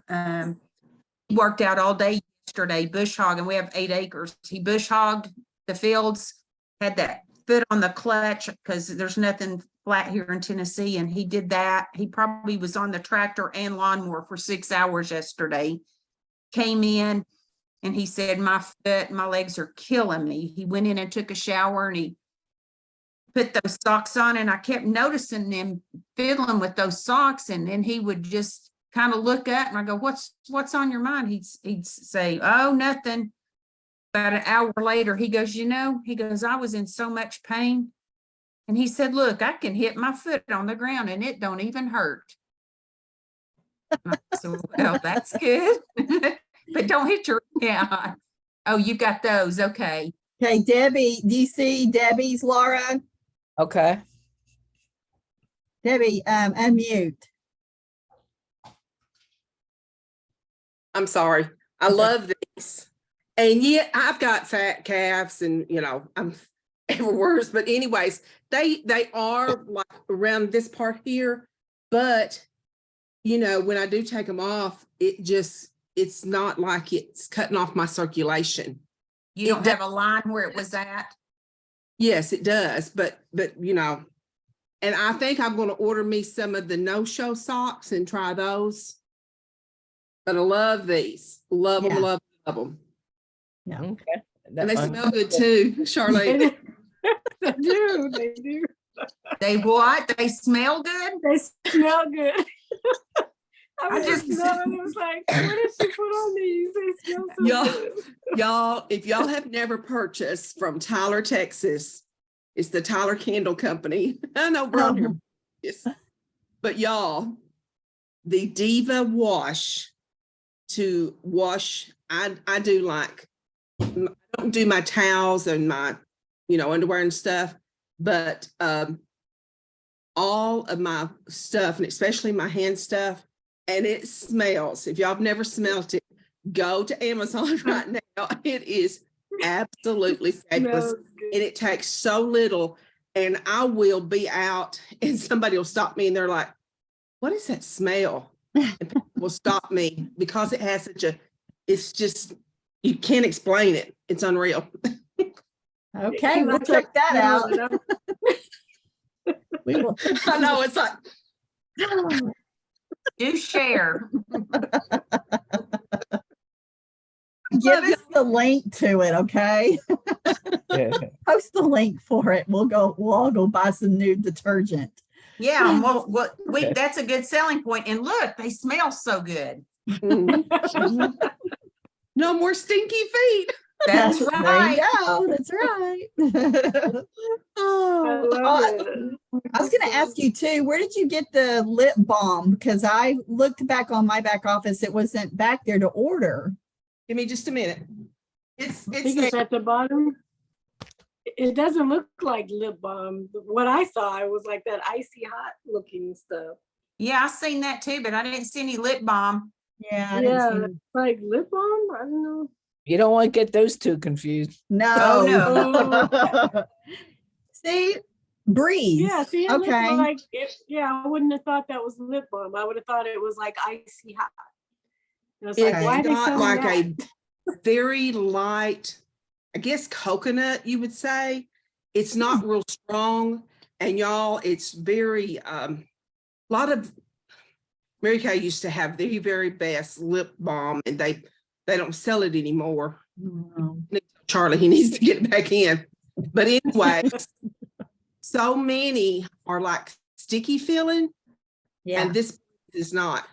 he worked out all day yesterday, bush hogging. We have 8 acres. He bush hogged the fields, had that foot on the clutch because there's nothing flat here in Tennessee. And he did that. He probably was on the tractor and lawnmower for 6 hours yesterday. Came in and he said, my legs are killing me. He went in and took a shower and he put those socks on, and I kept noticing him fiddling with those socks. And then he would just kind of look up and I go, what's on your mind? He'd say, oh, nothing. About an hour later, he goes, I was in so much pain. And he said, look, I can hit my foot on the ground and it don't even hurt. So, well, that's good. But don't hit your, yeah. Oh, you got those. Okay. Okay, Debbie, do you see Debbie's, Laura? Okay. Debbie, unmute. I'm sorry. I Okay. love these. And yet I've got fat calves and, you know, I'm ever worse, but anyways, they are like around this part here, but you know, when I do take them off, it's not like it's cutting off my circulation. You don't have a line where it was at? Yes, it does, but you know, and I think I'm going to order me some of the no-show socks and try those. But I love these, love them, Yeah. love them. Yeah. Okay. And they I'm- smell good too, Charlotte. They do, they do. They what? They smell good? They smell good. I I was just- just smelling, it was like, what did she put on these? They smell so Y'all- good. Y'all, if y'all have never purchased from Tyler, Texas, it's the Tyler Candle Company. I know we're on here. Yes. But y'all, the Diva wash to wash, I do like, I don't do my towels and my, you know, underwear and stuff, but all of my stuff, and especially my hand stuff, and it smells. If y'all have never smelt it, go to Amazon right now. It is absolutely fabulous. Smells good. And it takes so little. And I will be out and somebody will stop me and they're like, what is that smell? And people will stop me because it has such a, it's just, you can't explain it. It's unreal. Okay, we'll check that out. We will. I know, it's like, Do share. Give us the link to it, okay? Yeah. Post the link for it. We'll all go buy some new detergent. Yeah, well, that's a good selling point. And look, they smell so good. mm, no more stinky feet. That's There right. you go. That's right. I Oh, love it. I was going to ask you too, where did you get the lip balm? Because I looked back on my back office. It wasn't back there to order. give me just a minute. It's, I think it's at the bottom. It doesn't look like lip balm. What I saw, it was like that icy hot looking stuff. Yeah, I seen that too, but I didn't see any lip balm. Yeah. I didn't Yeah, see- like lip balm? I don't know. You don't want to get those two confused. No. Oh, See, breeze. Yeah, see, it looked Okay. like yeah, I wouldn't have thought that was lip balm. I would have thought it was like icy hot. And it's like, It's why are they got selling like that? a very light, I guess coconut, you would say. It's not real strong. And y'all, it's very, a lot of, Mary Kay used to have the very best lip balm and they don't sell it anymore. Oh, Charlie, he needs to get it back in. But anyway, so many are like sticky feeling yeah. and this is not.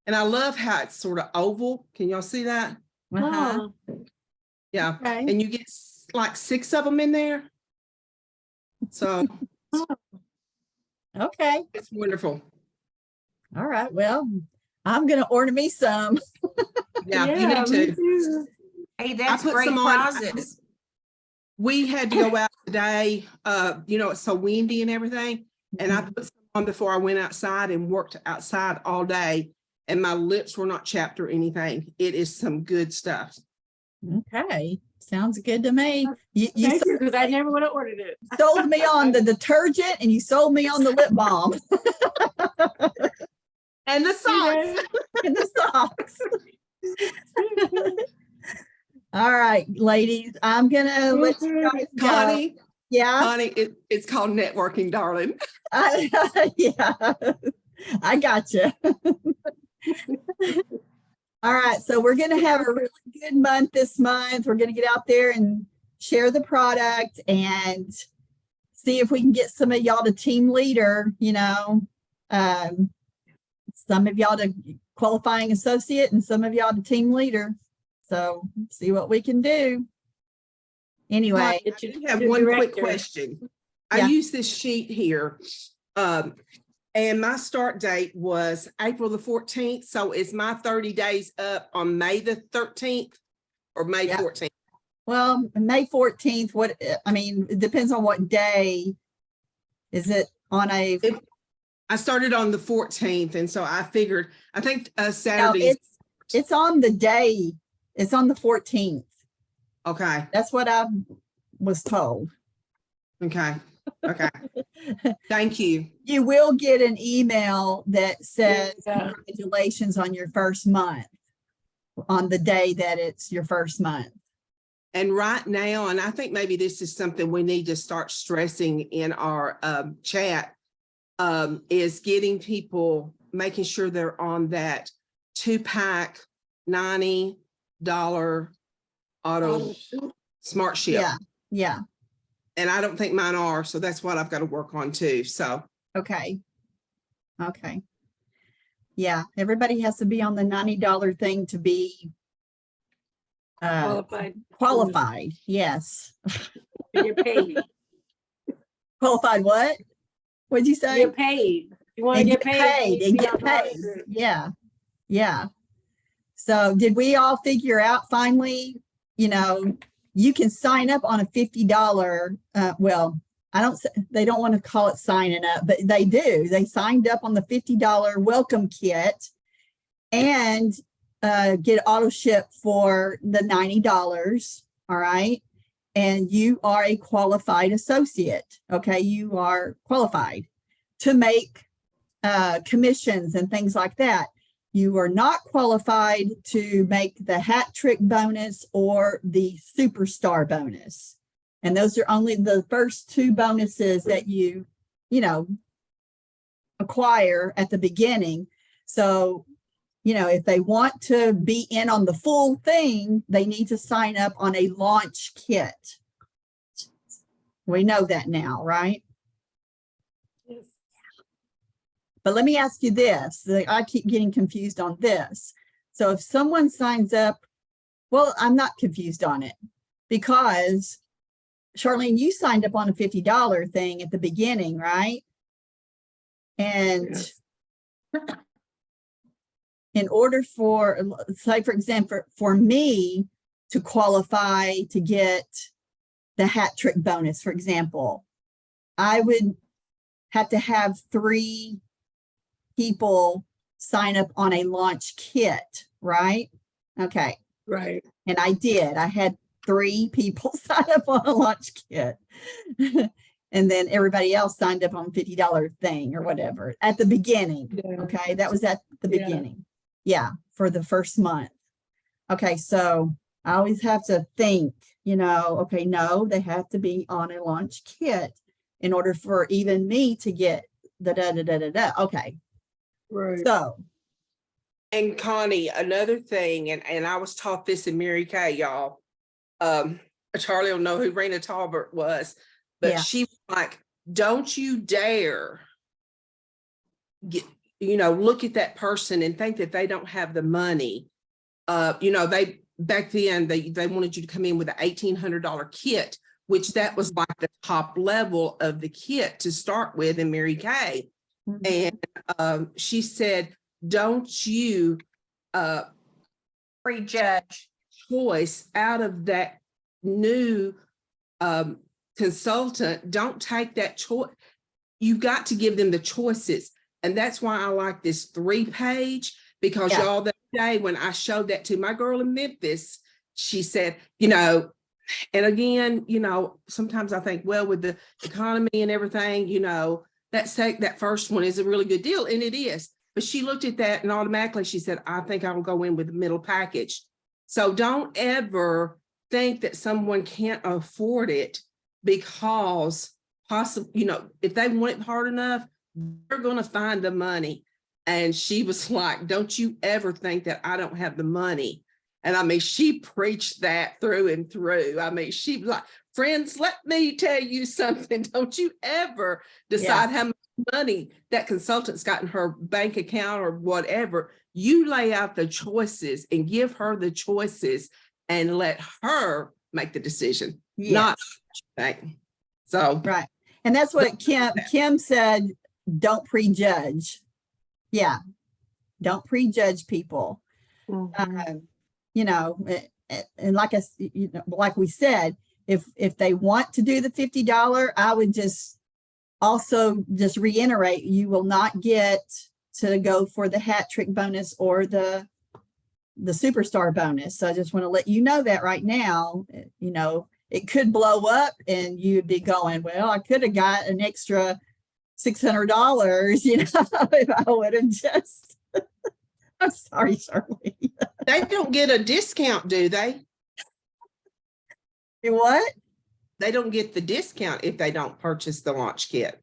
And I love how it's sort of oval. Can y'all see that? Uh-huh. Oh, Yeah. Okay. And you get like 6 of them in there. So Okay. it's wonderful. All right. Well, I'm going to order me some. Yeah, you yeah, need me to. too. hey, that's put great some on. prizes. We had to go out today, you know, it's so windy and everything. And I put some on before I went outside and worked outside all day. And my lips were not chapped or anything. It is some good stuff. Okay. Sounds good to me. You Thank you, because I never would have ordered it. sold me on the detergent and you sold me on the lip balm And the socks. and the socks. All right, ladies, I'm going to let you guys go. Connie, Yeah. Connie, it's called networking, darling. Yeah, I got you. All right, so we're going to have a really good month this month. We're going to get out there and share the product and see if we can get some of y'all to team leader, you know, some of y'all to qualifying associate and some of y'all to team leader. So see what we can do. Anyway, I Get you do have to one quick director. question. Yeah. I use this sheet here. And my start date was April the 14th. So is my 30 days up on May the 13th or May Yeah. 14th? well, May 14th, I mean, it depends on what day. Is it on a, I started on the 14th. And so I figured, I think no, Saturday. it's on the day. It's on the 14th. Okay, That's what I was told. okay, okay. Thank you. You will get an email that says Yeah. congratulations on your first month on the day that it's your first month. And right now, and I think maybe this is something we need to start stressing in our chat, is getting people, making sure they're on that 2-pack $90 auto smart ship. Yeah, yeah, And I don't think mine are, so that's what I've got to work on too. So, okay. Okay. Yeah, everybody has to be on the $90 thing to be Qualified. qualified. Yes. You're paid. Qualified what? What'd you say? You're paid. You want to And get get paid. paid, you and need to get be on paid. board. Yeah, yeah. So did we all figure out finally, you know, you can sign up on a $50, well, they don't want to call it signing up, but they do. They signed up on the $50 welcome kit and get auto ship for the $90. All right. And you are a qualified associate. Okay. You are qualified to make commissions and things like that. You are not qualified to make the hat trick bonus or the superstar bonus. And those are only the first two bonuses that you acquire at the beginning. So, if they want to be in on the full thing, they need to sign up on a launch kit. We know that now, right? Yes. But let me ask you this. I keep getting confused on this. So if someone signs up, well, I'm not confused on it because Charlene, you signed up on a $50 thing at the beginning, right? And Yes. in order for, say, for example, for me to qualify to get the hat trick bonus, for example, I would have to have 3 people sign up on a launch kit, right? Okay. Right. And I did. I had 3 people sign up on a launch kit. And then everybody else signed up on $50 thing or whatever at the beginning. Yeah. Okay. That was at the Yeah. beginning. Yeah. For the first month. Okay. So I always have to think, okay, no, they have to be on a launch kit in order for even me to get the da. Okay. Right. So, and Connie, another thing, and I was taught this in Mary Kay, y'all. Charlie will know who Rena Talbert was, but Yeah. she was like, don't you dare look at that person and think that they don't have the money. They back then they wanted you to come in with an $1,800 kit, which that was like the top level of the kit to start with in Mary Kay. And she said, don't you Prejudge. choice out of that new consultant, don't take that choice. You got to give them the choices. And that's why I like this 3-page, because Yeah. y'all, that day when I showed that to my girl in Memphis, she said, and again, sometimes I think, well, with the economy and everything, that first one is a really good deal, and it is. But she looked at that and automatically she said, I think I will go in with the middle package. So don't ever think that someone can't afford it because possibly, if they want it hard enough, they're going to find the money. And she was like, don't you ever think that I don't have the money. And I mean, she preached that through and through. I mean, she was like, friends, let me tell you something. Don't you ever decide how much money that consultant's got in her bank account or whatever. You lay out the choices and give her the choices and let her make the decision, not bank. So, right. And that's what Kim said, don't prejudge. Yeah. Don't prejudge people. Mhm. And like we said, if they want to do the $50, I would just reiterate, you will not get to go for the hat trick bonus or the the superstar bonus. So I just want to let you know that right now, you know, it could blow up and you'd be going, well, I could have got an extra $600, you know, if I would have just, I'm sorry, Shirley. They don't get a discount, do they? You what? They don't get the discount if they don't purchase the launch kit.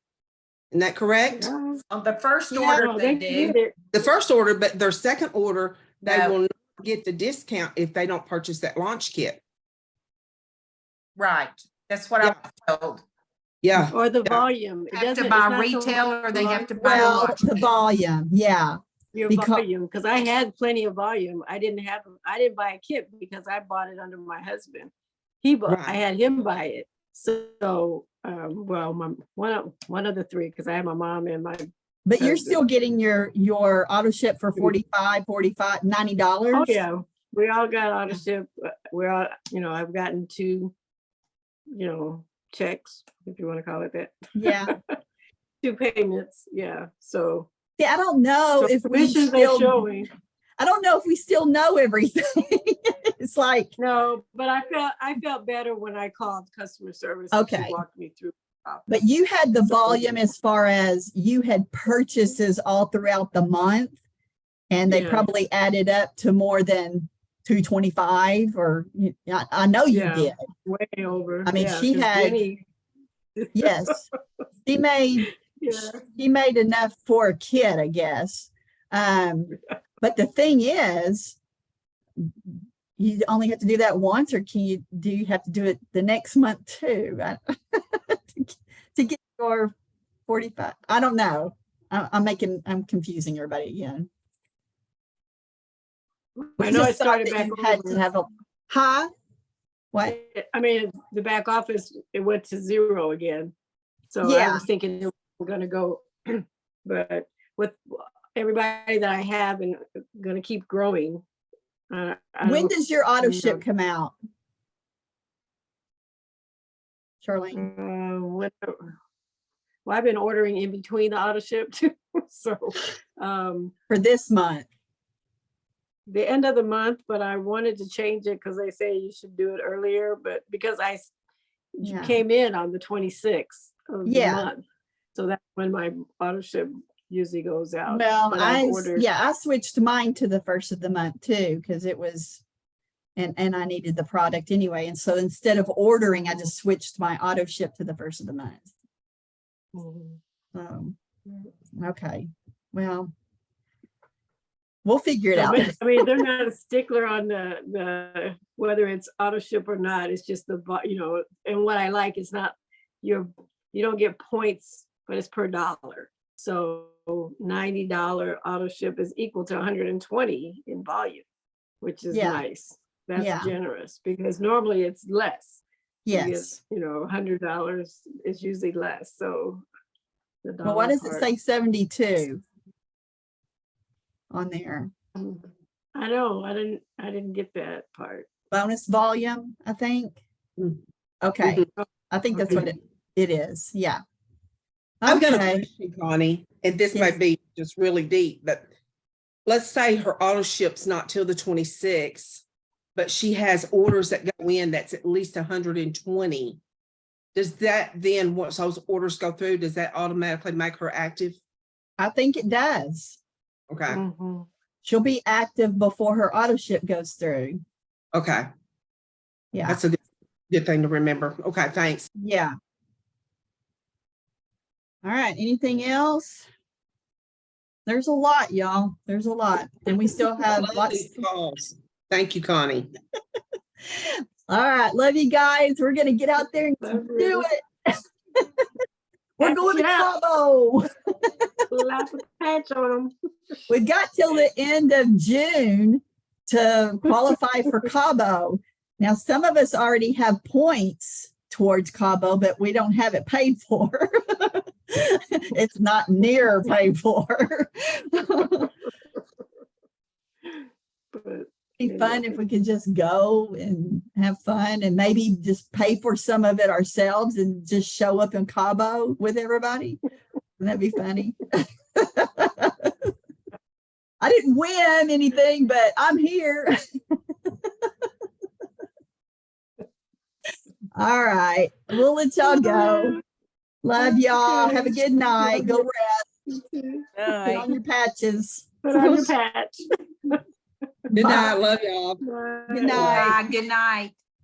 Isn't that correct? No, On the first Yeah, order, they get do. it. The first order, but their second order, they No. will not get the discount if they don't purchase that launch kit. Right. That's what I was told. Yeah, Or the Yeah. volume. It Have doesn't, to it's buy not so retail much or they have to buy Well, launch the kit. volume, yeah. your Because- volume, because I had plenty of volume. I didn't buy a kit because I bought it under my husband. I Right. had him buy it. So, well, one of the three, because I had my mom and my, But you're Husband. still getting your auto ship for $90. oh yeah, we all got auto ship. We're all, you know, I've gotten 2, you know, checks, if you want to call it that. Yeah. 2 payments, yeah. So, See, I don't know so if we commissions are still, showing. I don't know if we still know everything. It's like, No, but I felt better when I called customer service. and Okay. She walked me through. but you had the So- volume as far as you had purchases all throughout the month. And they Yeah. probably added up to more than 225 or I know you Yeah. did. Way over. I mean, yeah, she 'cause had- Jenny- Yes. She made yeah. he made enough for a kid, I guess. But the thing is, you only have to do that once, or do you have to do it the next month too? To get your 45. I don't know. I'm confusing everybody again. I know it Just thought started that back you had to over. have a what? I mean, the back office, it went to 0 again. So I Yeah. was thinking we're gonna go, but with everybody that I have and gonna keep growing. I When don't- does your auto know. ship come out? Charlene? Well, I've been ordering in between the auto ship too. So, For this month. the end of the month, but I wanted to change it because they say you should do it earlier, but because Yeah. came in on the 26th of the Yeah. month. So that's when my auto ship usually goes out. Well, But I've ordered- I switched mine to the first of the month too, because it was, and I needed the product anyway. And so instead of ordering, I just switched my auto ship to the first of the month. Mhm. Okay, well, we'll figure it So, out. I mean, they're not a stickler on the whether it's auto ship or not. It's just you know, and what I like is not you don't get points, but it's per dollar. So $90 auto ship is equal to 120 in volume, which is Yeah. nice. That's Yeah. generous because normally it's less. You get, Yes. you know, $100 is usually less. So the Well, why dollar does it part- say 72 on there? I know, I didn't get that part. Bonus volume, I think. Mm. Okay, I think that's what it is. Yeah. I've got a Okay. question, Connie, and this may Yes. be just really deep, but let's say her auto ship's not till the 26th, but she has orders that go in that's at least 120. Does that then, once those orders go through, does that automatically make her active? I think it does. Okay, Mhm. She'll be active before her auto ship goes through. okay. Yeah, That's a good thing to remember. Okay, thanks. yeah. All right, anything else? There's a lot, y'all. There's a lot. And we still have Love lots. these calls. Thank you, Connie. All right, love you guys. We're gonna get out there and Love do you. it. We're going to Yeah. Cabo. Slap a patch on them. We've got till the end of June to qualify for Cabo. Now, some of us already have points towards Cabo, but we don't have it paid for. It's not near paid for. But Be fun if we could just go and have fun and maybe just pay for some of it ourselves and just show up in Cabo with everybody. Wouldn't that be funny? I didn't win anything, but I'm here. All right. We'll let y'all go. Love y'all. Have a good night. Go rest. Put Night. on your patches. Put on your patch. Good Bye. night. Love y'all. Good night. Good night.